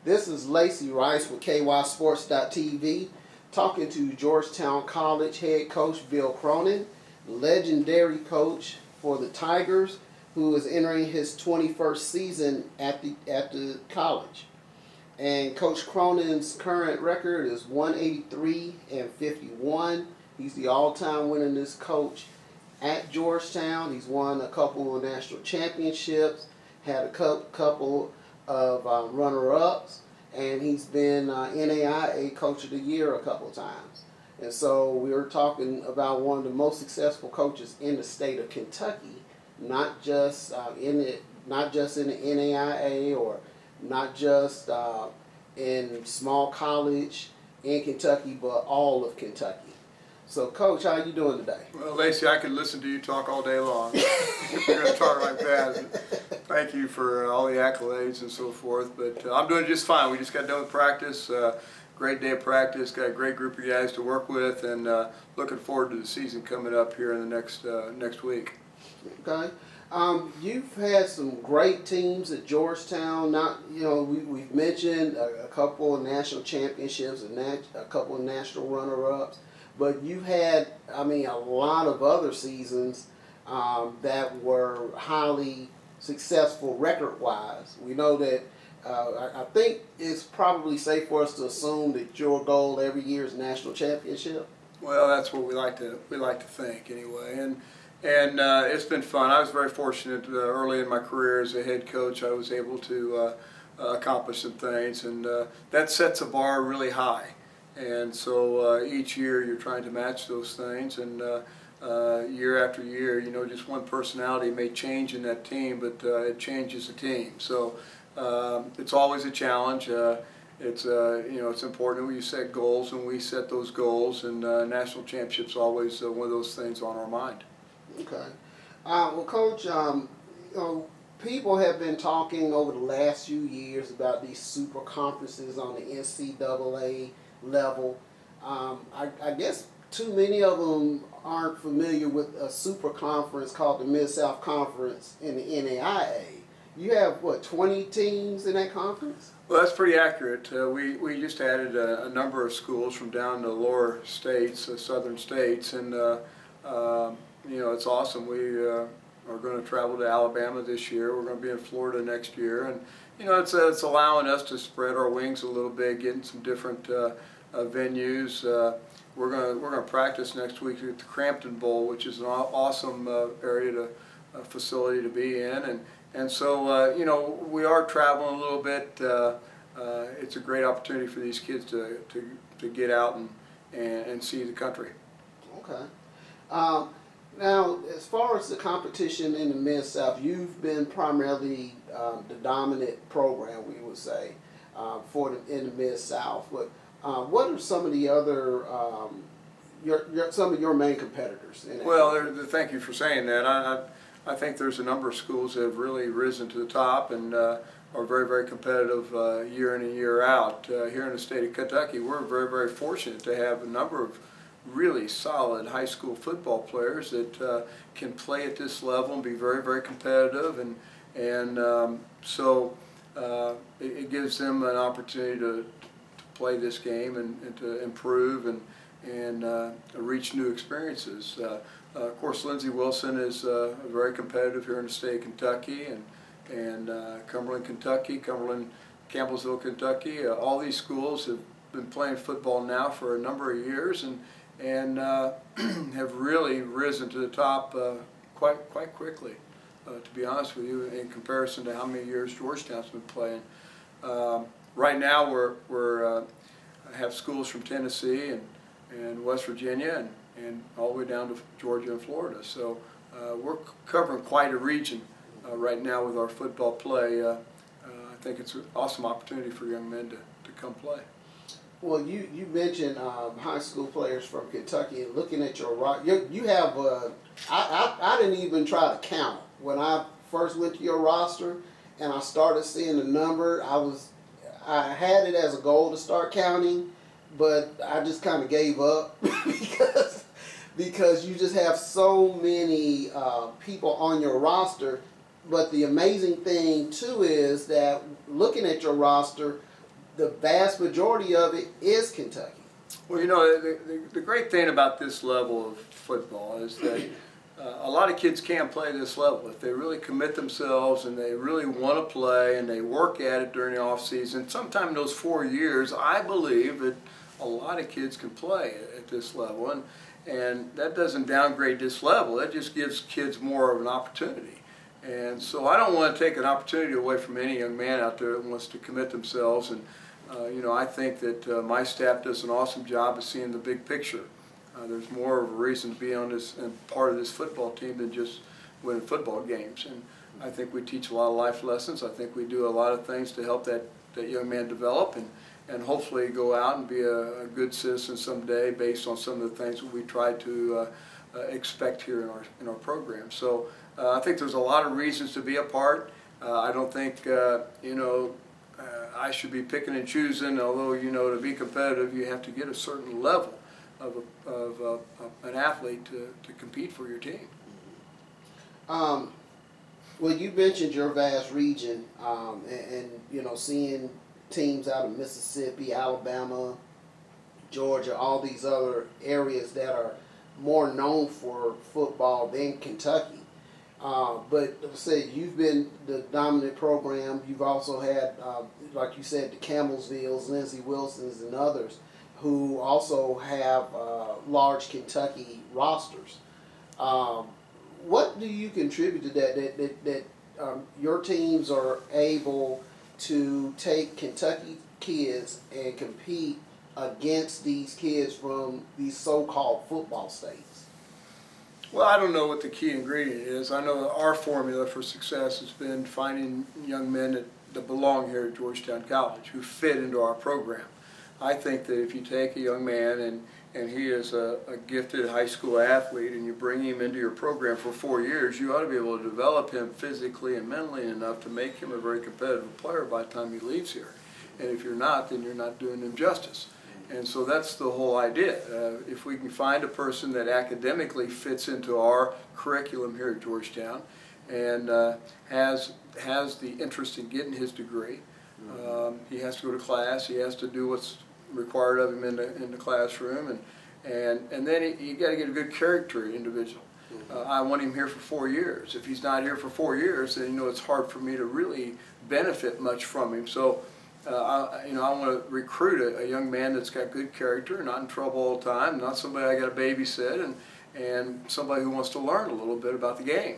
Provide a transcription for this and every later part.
This is Lacey Rice with KYSports.tv talking to Georgetown College head coach Bill Cronin, legendary coach for the Tigers, who is entering his 21st season at the college. And Coach Cronin's current record is 183-51. He's the all-time winningest coach at Georgetown. He's won a couple of national championships, had a couple of runner-ups, and he's been NAIA Coach of the Year a couple of times. And so we were talking about one of the most successful coaches in the state of Kentucky, not just in the NAIA or not just in small college in Kentucky, but all of Kentucky. So, Coach, how are you doing today? Well, Lacey, I could listen to you talk all day long. If you're going to talk like that, thank you for all the accolades and so forth. But I'm doing just fine. We just got done with practice. Great day of practice. Got a great group of guys to work with, and looking forward to the season coming up here in the next week. Okay. You've had some great teams at Georgetown. We've mentioned a couple of national championships and a couple of national runner-ups. But you've had, a lot of other seasons that were highly successful record-wise. We know that, I think it's probably safe for us to assume that your goal every year is national championship. Well, that's what we like to think anyway. And it's been fun. I was very fortunate early in my career as a head coach. I was able to accomplish some things, and that sets a bar really high. And so each year you're trying to match those things, and year after year, just one personality may change in that team, but it changes the team. So it's always a challenge. It's important when you set goals, and we set those goals, and national championships always one of those things on our mind. Okay. Well, Coach, people have been talking over the last few years about these super conferences on the NCAA level. I guess too many of them aren't familiar with a super conference called the Mid-South Conference in the NAIA. You have, 20 teams in that conference? Well, that's pretty accurate. We just added a number of schools from down the lower states, southern states, and it's awesome. We are going to travel to Alabama this year. We're going to be in Florida next year, and it's allowing us to spread our wings a little bit, getting some different venues. We're going to practice next week at the Crampton Bowl, which is an awesome facility to be in, and so we are traveling a little bit. It's a great opportunity for these kids to get out and see the country. Okay. Now, as far as the competition in the Mid-South, you've been primarily the dominant program, we would say, in the Mid-South. But what are some of the other, some of your main competitors in that? Well, thank you for saying that. I think there's a number of schools that have really risen to the top and are very, very competitive year in and year out. Here in the state of Kentucky, we're very, very fortunate to have a number of really solid high school football players that can play at this level and be very, very competitive, and so it gives them an opportunity to play this game and to improve and reach new experiences. Of course, Lindsey Wilson is very competitive here in the state of Kentucky, and Cumberland, Kentucky, Campbellsville, Kentucky. All these schools have been playing football now for a number of years, and have really risen to the top quite quickly, to be honest with you, in comparison to how many years Georgetown's been playing. Right now we're have schools from Tennessee and West Virginia and all the way down to Georgia and Florida. So we're covering quite a region right now with our football play. I think it's an awesome opportunity for young men to come play. Well, you mentioned high school players from Kentucky, and looking at your roster, you have I didn't even try to count when I first went to your roster, and I started seeing the number. I had it as a goal to start counting, but I just kind of gave up because you just have so many people on your roster. But the amazing thing too is that looking at your roster, the vast majority of it is Kentucky. Well, the great thing about this level of football is that a lot of kids can't play this level. If they really commit themselves and they really want to play and they work at it during the off season, sometime in those 4 years, I believe that a lot of kids can play at this level. And that doesn't downgrade this level. That just gives kids more of an opportunity. And so I don't want to take an opportunity away from any young man out there that wants to commit themselves. And I think that my staff does an awesome job of seeing the big picture. There's more of a reason to be on this and part of this football team than just winning football games. And I think we teach a lot of life lessons. I think we do a lot of things to help that young man develop and hopefully go out and be a good citizen someday based on some of the things that we try to expect here in our program. So I think there's a lot of reasons to be a part. I don't think I should be picking and choosing, although to be competitive you have to get a certain level of an athlete to compete for your team. Well, you mentioned your vast region, and seeing teams out of Mississippi, Alabama, Georgia, all these other areas that are more known for football than Kentucky. But like I said, you've been the dominant program. You've also had, like you said, the Camelsvilles, Lindsey Wilsons, and others who also have large Kentucky rosters. What do you contribute to that your teams are able to take Kentucky kids and compete against these kids from these so-called football states? Well, I don't know what the key ingredient is. I know our formula for success has been finding young men that belong here at Georgetown College who fit into our program. I think that if you take a young man and he is a gifted high school athlete and you bring him into your program for 4 years, you ought to be able to develop him physically and mentally enough to make him a very competitive player by the time he leaves here. And if you're not, then you're not doing him justice. And so that's the whole idea. If we can find a person that academically fits into our curriculum here at Georgetown and has the interest in getting his degree, he has to go to class, he has to do what's required of him in the classroom, and then you got to get a good character individual. I want him here for 4 years. If he's not here for 4 years, then it's hard for me to really benefit much from him. So I want to recruit a young man that's got good character, not in trouble all the time, not somebody I got to babysit, and somebody who wants to learn a little bit about the game.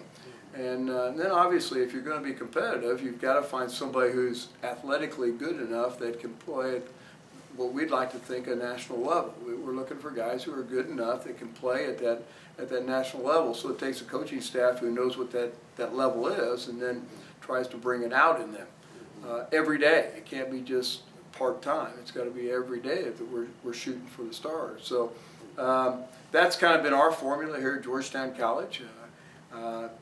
And then obviously if you're going to be competitive, you've got to find somebody who's athletically good enough that can play at what we'd like to think a national level. We're looking for guys who are good enough that can play at that national level. So it takes a coaching staff who knows what that level is and then tries to bring it out in them every day. It can't be just part-time. It's got to be every day that we're shooting for the stars. So that's kind of been our formula here at Georgetown College.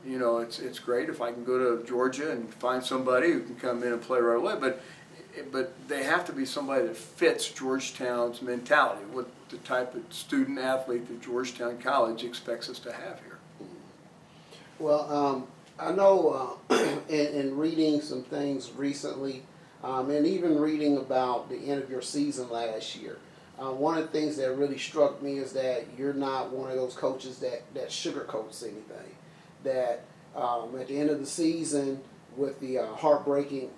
It's great if I can go to Georgia and find somebody who can come in and play right away, but they have to be somebody that fits Georgetown's mentality, what the type of student athlete that Georgetown College expects us to have here. Well, I know in reading some things recently, and even reading about the end of your season last year, one of the things that really struck me is that you're not one of those coaches that sugarcoats anything. That at the end of the season, with the heartbreaking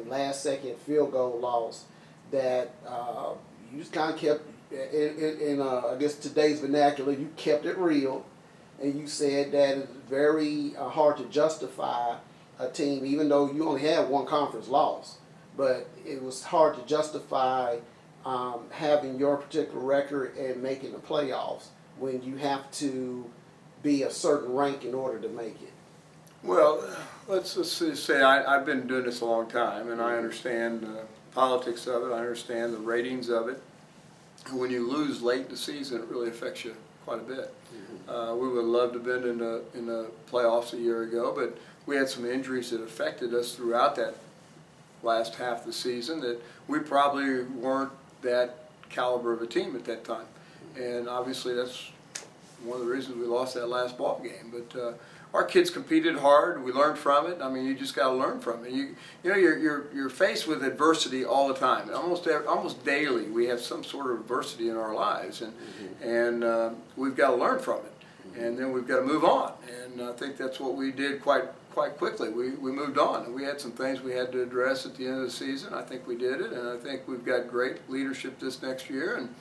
last-second field goal loss, that you just kind of kept, in I guess today's vernacular, you kept it real, and you said that it's very hard to justify a team, even though you only had one conference loss, but it was hard to justify having your particular record and making the playoffs when you have to be a certain rank in order to make it. Well, let's just say I've been doing this a long time, and I understand the politics of it. I understand the ratings of it. When you lose late in the season, it really affects you quite a bit. We would have loved to have been in the playoffs a year ago, but we had some injuries that affected us throughout that last half of the season that we probably weren't that caliber of a team at that time. And obviously that's one of the reasons we lost that last ball game. But our kids competed hard. We learned from it. I mean, you just got to learn from it. You know, you're faced with adversity all the time. Almost daily, we have some sort of adversity in our lives, and we've got to learn from it, and then we've got to move on. And I think that's what we did quite quickly. We moved on, and we had some things we had to address at the end of the season. I think we did it, and I think we've got great leadership this next year, and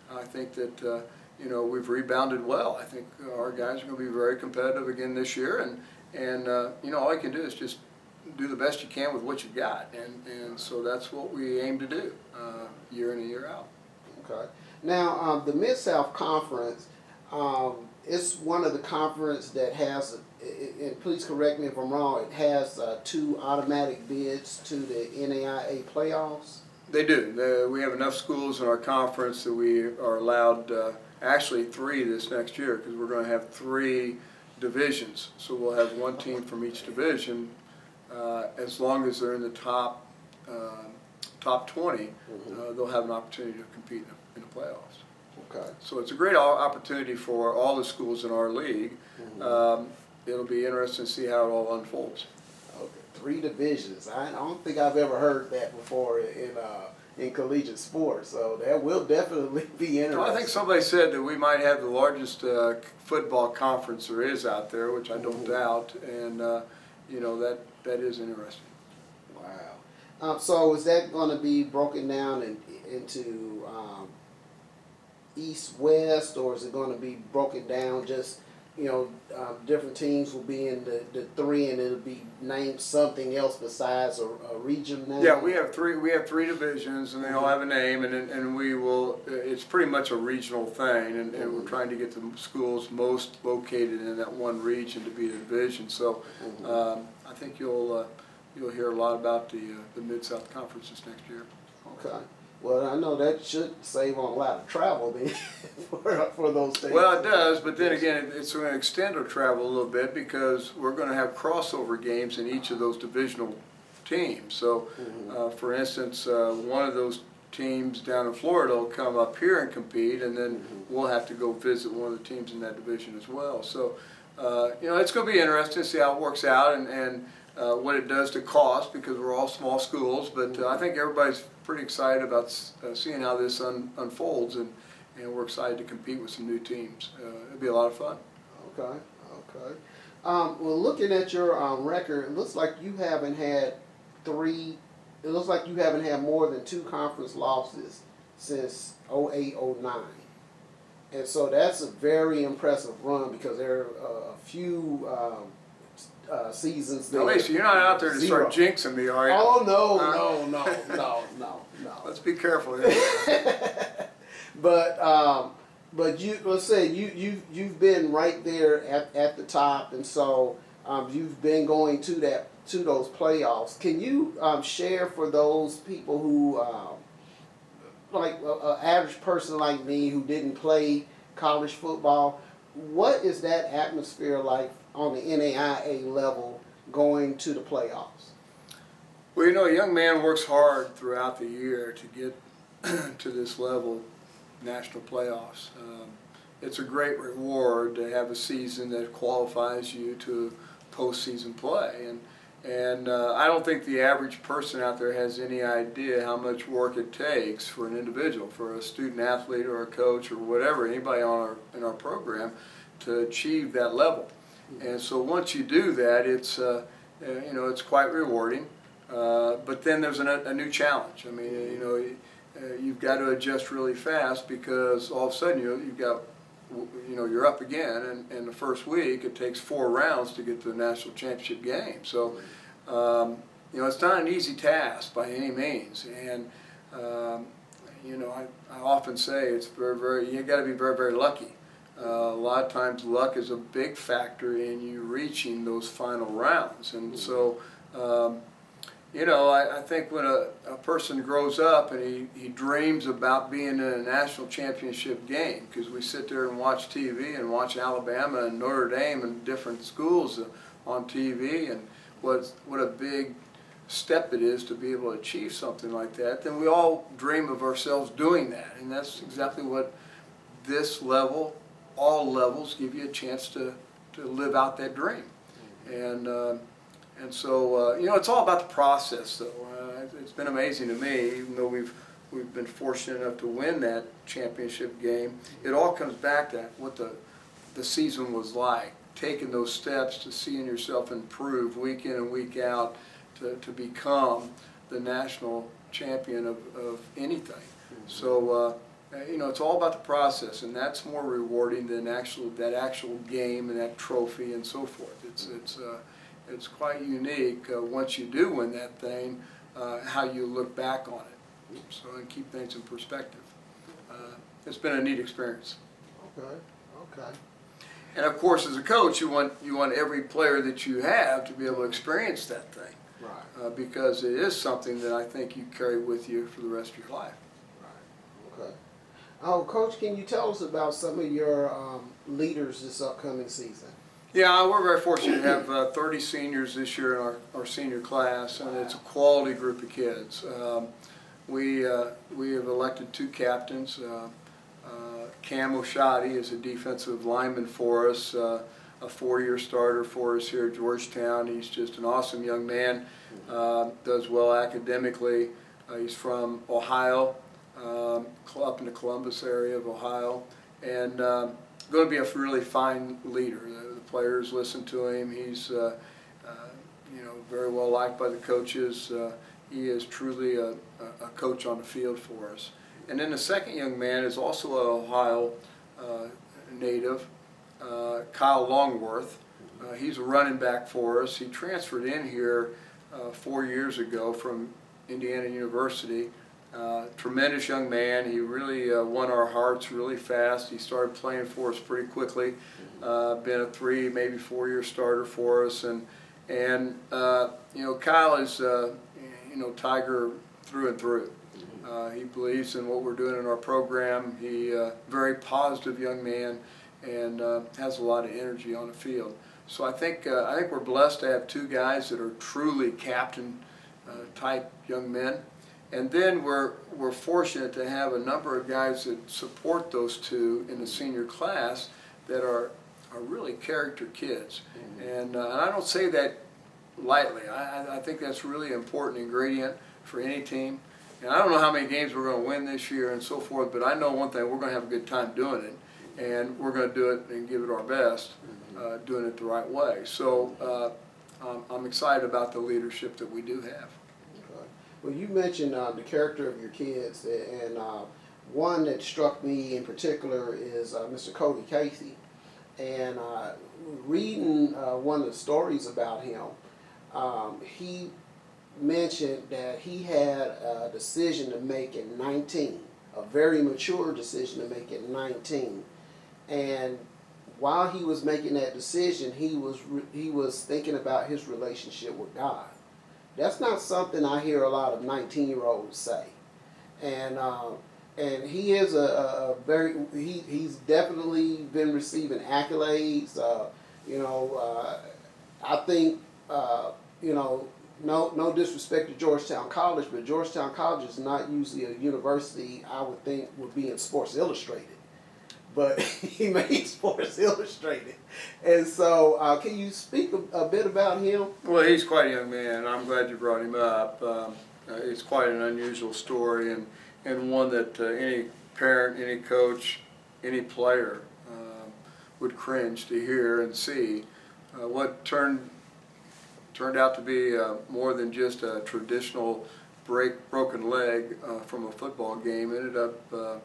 I think that you know, we've rebounded well. I think our guys are going to be very competitive again this year, and you know, all you can do is just do the best you can with what you've got, and so that's what we aim to do year in and year out. Okay. Now, the Mid-South Conference, it's one of the conference that has, and please correct me if I'm wrong, it has 2 automatic bids to the NAIA playoffs? They do. We have enough schools in our conference that we are allowed, actually 3 this next year, because we're going to have 3 divisions. So we'll have 1 team from each division, as long as they're in the top 20, they'll have an opportunity to compete in the playoffs. Okay. So it's a great opportunity for all the schools in our league. It'll be interesting to see how it all unfolds. Okay, 3 divisions. I don't think I've ever heard that before in collegiate sports. So that will definitely be interesting. Well, I think somebody said that we might have the largest football conference there is out there, which I don't doubt, and you know, that is interesting. Wow. So is that going to be broken down into East, West, or is it going to be broken down just, you know, different teams will be in the 3 and it'll be named something else besides a region name? Yeah, we have 3 divisions, and they all have a name, and we will, it's pretty much a regional thing, and we're trying to get the schools most located in that one region to be the division. So I think you'll hear a lot about the Mid-South Conference this next year. Okay. Well, I know that should save on a lot of travel then for those things. Well, it does, but then again, it's going to extend our travel a little bit because we're going to have crossover games in each of those divisional teams. So, for instance, one of those teams down in Florida will come up here and compete, and then we'll have to go visit one of the teams in that division as well. So, you know, it's going to be interesting to see how it works out and what it does to cost, because we're all small schools. But I think everybody's pretty excited about seeing how this unfolds, and we're excited to compete with some new teams. It'll be a lot of fun. Okay, okay. Well, looking at your record, it looks like you haven't had it looks like you haven't had more than 2 conference losses since 08-09. And so that's a very impressive run, because there are a few seasons there. Now, Lisa, you're not out there to 0. start jinxing me, are you? Oh, no. Let's be careful here. But let's say you've been right there at the top, and so you've been going to those playoffs. Can you share for those people who like an average person like me who didn't play college football, what is that atmosphere like on the NAIA level going to the playoffs? Well, you know, a young man works hard throughout the year to get to this level, national playoffs. It's a great reward to have a season that qualifies you to postseason play, and I don't think the average person out there has any idea how much work it takes for an individual, for a student athlete or a coach or whatever, anybody in our program, to achieve that level. And so once you do that, it's you know, it's quite rewarding. But then there's a new challenge. I mean, you know, you've got to adjust really fast, because all of a sudden you've got, you know, you're up again, and in the first week it takes 4 rounds to get to the national championship game. So you know, it's not an easy task by any means, and you know, I often say it's you got to be very, very lucky. A lot of times luck is a big factor in you reaching those final rounds, and so you know, I think when a person grows up and he dreams about being in a national championship game, because we sit there and watch TV and watch Alabama and Notre Dame and different schools on TV, and what a big step it is to be able to achieve something like that, then we all dream of ourselves doing that, and that's exactly what this level, all levels, give you a chance to live out that dream. And so you know, it's all about the process, though. It's been amazing to me, even though we've been fortunate enough to win that championship game. It all comes back to what the season was like, taking those steps to seeing yourself improve week in and week out to become the national champion of anything. So you know, it's all about the process, and that's more rewarding than that actual game and that trophy and so forth. It's quite unique once you do win that thing, how you look back on it. So, and keep things in perspective. It's been a neat experience. Okay. Okay. And of course, as a coach, you want every player that you have to be able to experience that thing, Right. because it is something that I think you carry with you for the rest of your life. Right. Okay. Oh, Coach, can you tell us about some of your leaders this upcoming season? Yeah, we're very fortunate to have 30 seniors this year in our senior class, and it's a quality group of kids. We have elected 2 captains. Cam Oshadi is a defensive lineman for us, a 4-year starter for us here at Georgetown. He's just an awesome young man, does well academically. He's from Ohio, up in the Columbus area of Ohio, and going to be a really fine leader. The players listen to him. He's you know, very well liked by the coaches. He is truly a coach on the field for us. And then the second young man is also an Ohio native, Kyle Longworth. He's a running back for us. He transferred in here 4 years ago from Indiana University. Tremendous young man. He really won our hearts really fast. He started playing for us pretty quickly. Been a 3, maybe 4-year starter for us. And you know, Kyle is you know, Tiger through and through. He believes in what we're doing in our program. He very positive young man, and has a lot of energy on the field. So I think we're blessed to have 2 guys that are truly captain type young men. And then we're fortunate to have a number of guys that support those 2 in the senior class that are really character kids. And I don't say that lightly. I think that's really an important ingredient for any team. And I don't know how many games we're going to win this year and so forth, but I know one thing: we're going to have a good time doing it, and we're going to do it and give it our best, doing it the right way. So I'm excited about the leadership that we do have. Okay. Well, you mentioned the character of your kids, and one that struck me in particular is Mr. Cody Casey. And reading one of the stories about him, he mentioned that he had a decision to make at 19, a very mature decision to make at 19. And while he was making that decision, he was thinking about his relationship with God. That's not something I hear a lot of 19-year-olds say. And he is he's definitely been receiving accolades. You know, I think you know, no disrespect to Georgetown College, but Georgetown College is not usually a university I would think would be in Sports Illustrated. But he made Sports Illustrated. And so can you speak a bit about him? Well, he's quite a young man. I'm glad you brought him up. It's quite an unusual story, and one that any parent, any coach, any player would cringe to hear and see. What turned out to be more than just a traditional broken leg from a football game. It ended up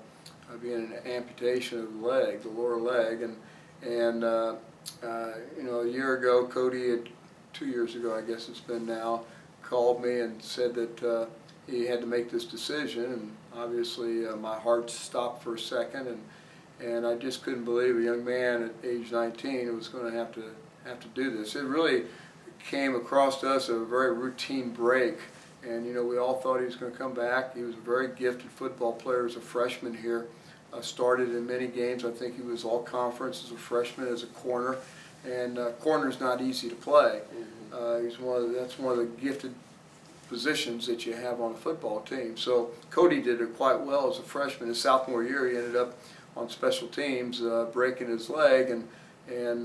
being an amputation of the leg, the lower leg, and you know, a year ago, Cody had 2 years ago, I guess it's been now, called me and said that he had to make this decision, and obviously my heart stopped for a second, and I just couldn't believe a young man at age 19 was going to have to do this. It really came across to us a very routine break, and you know, we all thought he was going to come back. He was a very gifted football player as a freshman here. Started in many games. I think he was all conference as a freshman as a corner, and corner's not easy to play. That's one of the gifted positions that you have on a football team. So Cody did it quite well as a freshman. His sophomore year, he ended up on special teams, breaking his leg, and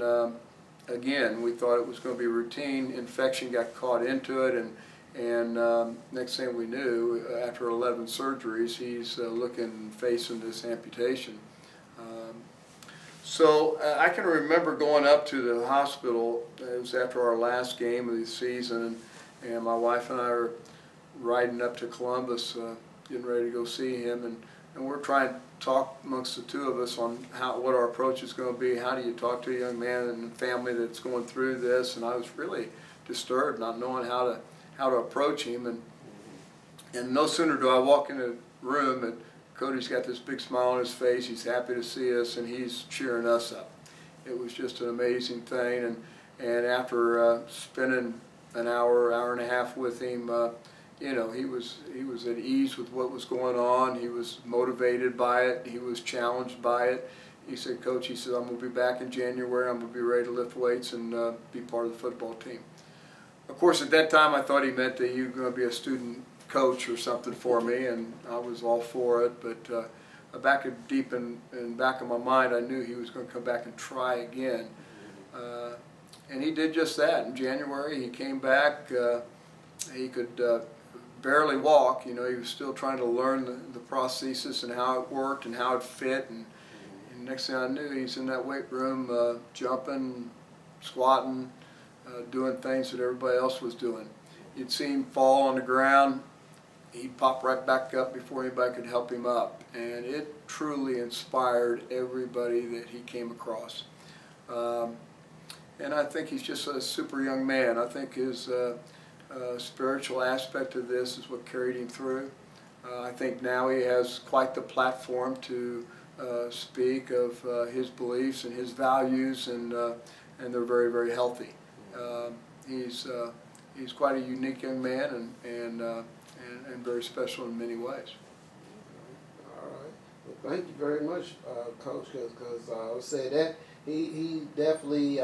again, we thought it was going to be routine. Infection got caught into it, and next thing we knew, after 11 surgeries, he's facing this amputation. So I can remember going up to the hospital. It was after our last game of the season, and my wife and I are riding up to Columbus, getting ready to go see him, and we're trying to talk amongst the two of us on what our approach is going to be. How do you talk to a young man and family that's going through this? And I was really disturbed, not knowing how to approach him. And no sooner do I walk in the room, and Cody's got this big smile on his face. He's happy to see us, and he's cheering us up. It was just an amazing thing. And after spending an hour and a half with him, you know, he was at ease with what was going on. He was motivated by it. He was challenged by it. He said, "Coach," he said, "I'm going to be back in January. I'm going to be ready to lift weights and be part of the football team." Of course, at that time, I thought he meant that you were going to be a student coach or something for me, and I was all for it. But deep in the back of my mind, I knew he was going to come back and try again. And he did just that. In January, he came back. He could barely walk. You know, he was still trying to learn the prosthesis and how it worked and how it fit. And next thing I knew, he's in that weight room, jumping, squatting, doing things that everybody else was doing. You'd see him fall on the ground. He'd pop right back up before anybody could help him up. And it truly inspired everybody that he came across. And I think he's just a super young man. I think his spiritual aspect of this is what carried him through. I think now he has quite the platform to speak of his beliefs and his values, and they're very, very healthy. He's quite a unique young man, and very special in many ways. All right. Well, thank you very much, Coach, because I would say that he definitely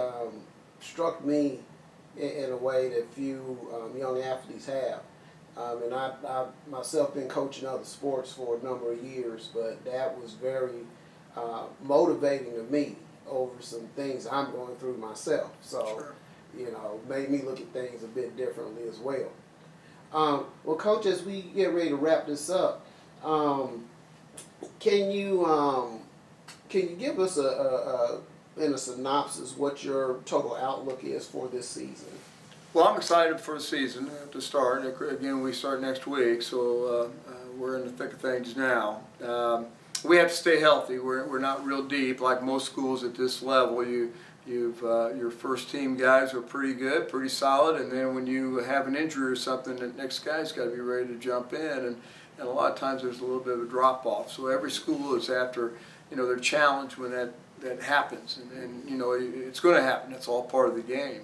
struck me in a way that few young athletes have. And I myself been coaching other sports for a number of years, but that was very motivating to me over some things I'm going through myself. So, Sure. You know, made me look at things a bit differently as well. Well, Coach, as we get ready to wrap this up, can you give us in a synopsis what your total outlook is for this season? Well, I'm excited for the season to start. Again, we start next week, so we're in the thick of things now. We have to stay healthy. We're not real deep like most schools at this level. Your first team guys are pretty good, pretty solid, and then when you have an injury or something, the next guy's got to be ready to jump in, and a lot of times there's a little bit of a drop off. So every school is after, they're challenged when that happens, and it's going to happen. It's all part of the game.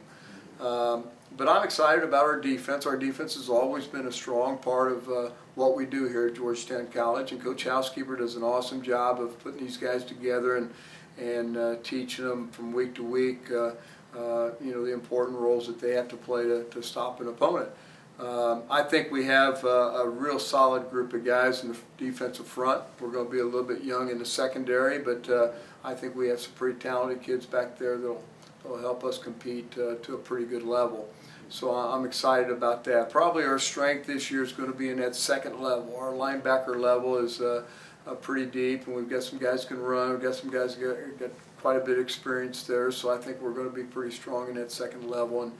But I'm excited about our defense. Our defense has always been a strong part of what we do here at Georgetown College, and Coach Housekeeper does an awesome job of putting these guys together and teaching them from week to week, the important roles that they have to play to stop an opponent. I think we have a real solid group of guys in the defensive front. We're going to be a little bit young in the secondary, but I think we have some pretty talented kids back there that'll help us compete to a pretty good level. So I'm excited about that. Probably our strength this year is going to be in that second level. Our linebacker level is pretty deep, and we've got some guys who can run. We've got some guys who got quite a bit of experience there, so I think we're going to be pretty strong in that second level, and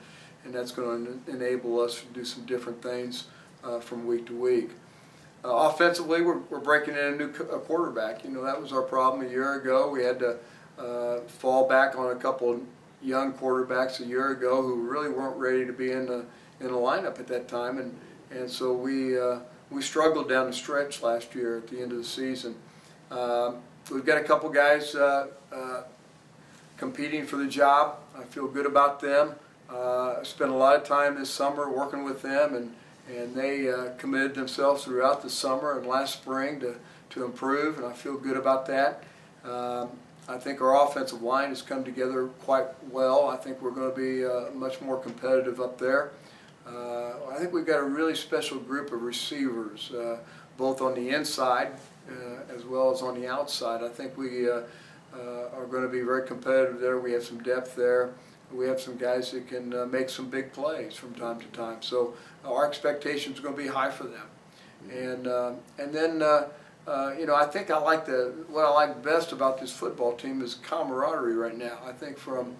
that's going to enable us to do some different things from week to week. Offensively, we're breaking in a quarterback. That was our problem a year ago. We had to fall back on a couple young quarterbacks a year ago who really weren't ready to be in the lineup at that time, and so we struggled down the stretch last year at the end of the season. We've got a couple guys competing for the job. I feel good about them. I spent a lot of time this summer working with them, and they committed themselves throughout the summer and last spring to improve, and I feel good about that. I think our offensive line has come together quite well. I think we're going to be much more competitive up there. I think we've got a really special group of receivers, both on the inside as well as on the outside. I think we are going to be very competitive there. We have some depth there. we have some guys that can make some big plays from time to time. So our expectations are going to be high for them. And then you know, I think what I like best about this football team is camaraderie right now. I think from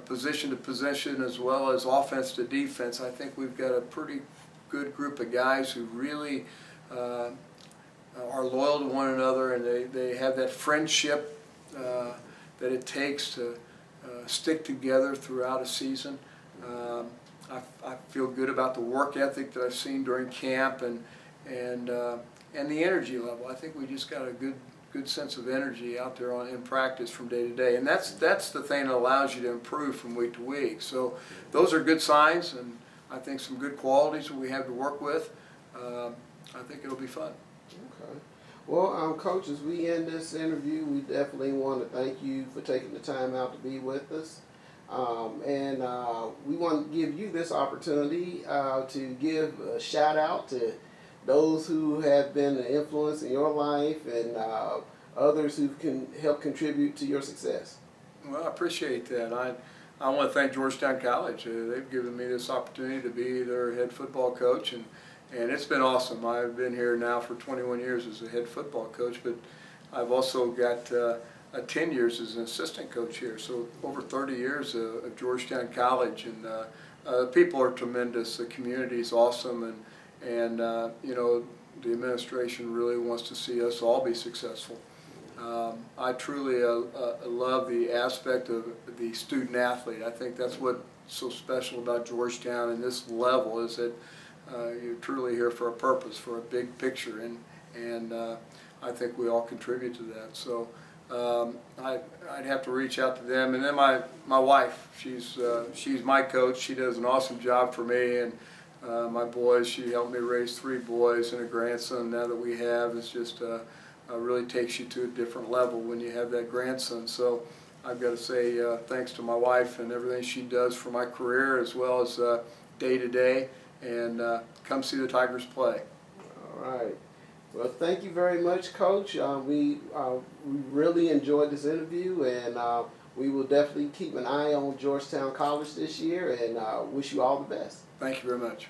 position to position as well as offense to defense, I think we've got a pretty good group of guys who really are loyal to one another, and they have that friendship that it takes to stick together throughout a season. I feel good about the work ethic that I've seen during camp and the energy level. I think we just got a good sense of energy out there in practice from day to day, and that's the thing that allows you to improve from week to week. So those are good signs, and I think some good qualities that we have to work with. I think it'll be fun. Okay. Well, Coach, as we end this interview, we definitely want to thank you for taking the time out to be with us. And we want to give you this opportunity to give a shout out to those who have been an influence in your life and others who can help contribute to your success. Well, I appreciate that. I want to thank Georgetown College. They've given me this opportunity to be their head football coach, and it's been awesome. I've been here now for 21 years as a head football coach, but I've also got 10 years as an assistant coach here, so over 30 years of Georgetown College, and the people are tremendous. The community is awesome, and you know, the administration really wants to see us all be successful. I truly love the aspect of the student athlete. I think that's what's so special about Georgetown and this level is that you're truly here for a purpose, for a big picture, and I think we all contribute to that. So I'd have to reach out to them, and then my wife. She's my coach. She does an awesome job for me, and my boys. She helped me raise 3 boys and a grandson. Now that we have, it's just really takes you to a different level when you have that grandson. So I've got to say thanks to my wife and everything she does for my career as well as day to day. And come see the Tigers play. All right. Well, thank you very much, Coach. We really enjoyed this interview, and we will definitely keep an eye on Georgetown College this year, and wish you all the best. Thank you very much.